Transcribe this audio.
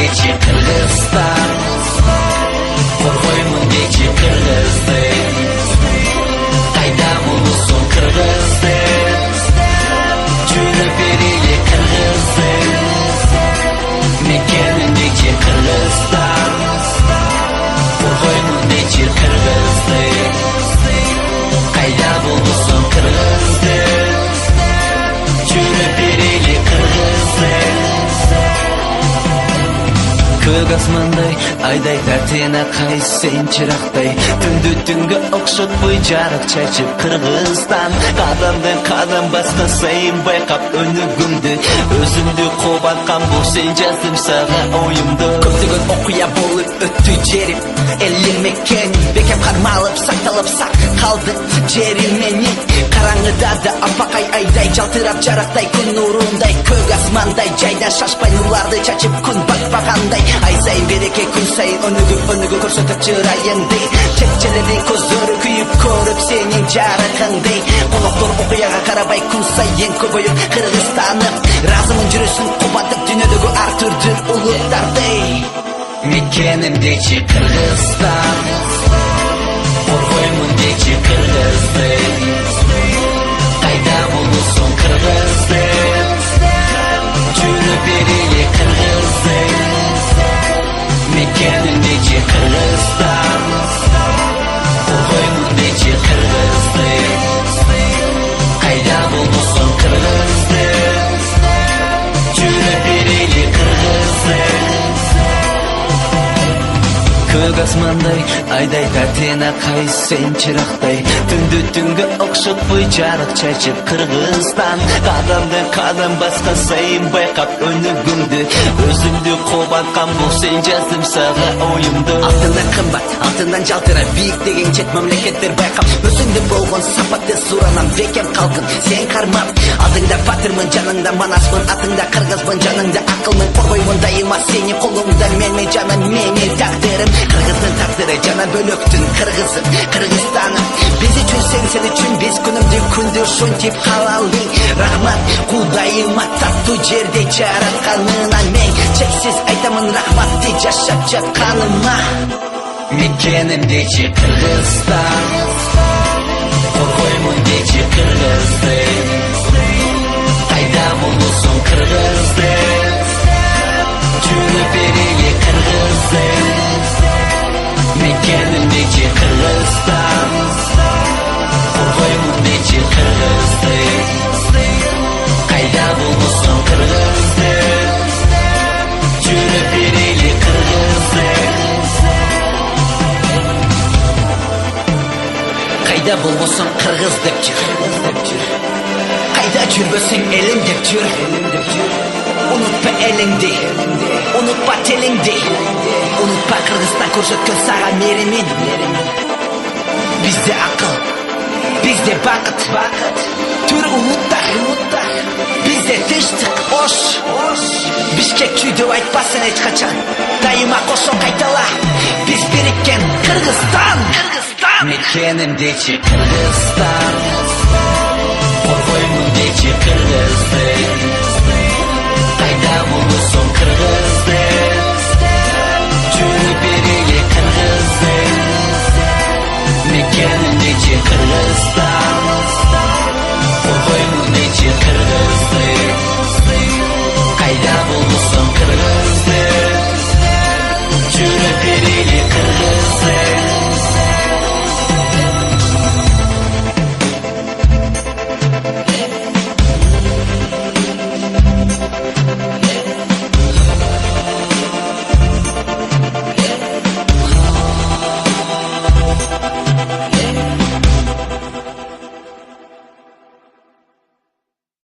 deychi Kırgızstan, korgoymun deychi Kırgız'dı. Kayda bulursun Kırgız'dı, жүріп берейлі Kırgız'ды. Мекенім deychi Kırgızstan, korgoymun deychi Kırgız'dı. Kayda bulursun Kırgız'dı, жүріп берейлі Kırgız'ды. Көк асмандай айдай тартена кай сен чырактай, түндү түнгө окшотпой жарык чачып Кыргызстан. Кадамдан кадам баскан сайын байкап өнүгүмдү, өзүмдү кубаткан бул сен жаздым сага оюмду. Көптөгөн окуя болуп өттү жерим, элим мекен бекем кармалып сакталып сак калды жерим менин. Караңгыда да апакай айдай жалтырап жарактай, күн нурундай көк асмандай жайдан шашпай нурларды чачып күн батпагандай. Ай сайын береке, күн сайын өнүгүп көрсөтүп чырайыңды. Чекчелердин көздөрү күйүп көрүп сенин жарыгыңды. Коноктор окуяга карабай күн сайын көбөйүп Кыргызстаным. Разымын жүрөсүн кубатып дүйнөдөгү ар түрдүү улуттарды. Мекеним дейчи Кыргызстан, коргоймун дейчи Кыргызды. Кайда болурсуң Кыргызды, жүрүп берейли Кыргызды. Мекеним deychi Kırgızstan, korgoymun deychi Kırgız'dı. Kayda bulursun Kırgız'dı, жүрүп берейлі Kırgız'ды. Көк асмандай айдай тартена кай сен чырактай, түндү түнгө окшотпой жарык чачып Кыргызстан. Кадамдан кадам баскан сайын байкап өнүгүмдү, өзүмдү кубаткан бул сен жаздым сага оюмду. Алтындан кымбат, алтындан жалтырап бийик деген чет мамлекеттер байкап, өзүңдө болгон сапатты суранам бекем калкын сен кармап. Алдыңда батырмын, жаныңда манаспын, атыңда кыргызбын, жаныңда акылмын. Коргоймун дайыма сени колуңда, менин жаным, менин тагдырым. Кыргыздын тагдыры жана бөлөктүн Кыргызым, Кыргызстаным. Биз үчүн сен үчүн биз күнүмдү күндү ушинтип калалы. Рахмат Кудайыма таттуу жерде жаратканына мен чексиз айтамын рахматты жашап жатканыма. Мекеним дейчи Кыргызстан, коргоймун дейчи Кыргызды. Кайда болурсуң Кыргызды, жүрүп берейли Кыргызды. Мекеним deychi Kırgızstan, korgoymun deychi Kırgız'dı. Kayda bulursun Kırgız'dı, жүрүп берейлі Kırgız'dı. Kayda bulursun Kırgız деп жүр, kayda жүрбөсүң элим деп жүр. Unutma elingdi, unutma telingdi, unutma Kırgızstan көрсөткөн сага меримин. Bizde akıl, bizde bakıt, tür umutlar, bizde тынчтык ош. Бишкек чүйдөп айтпасын эч качан, дайыма кошо кайтала. Биз бириккен Кыргызстан. Мекеним дейчи Кыргызстан, коргоймун дейчи Кыргызды. Kayda bulursun Kırgız'dı,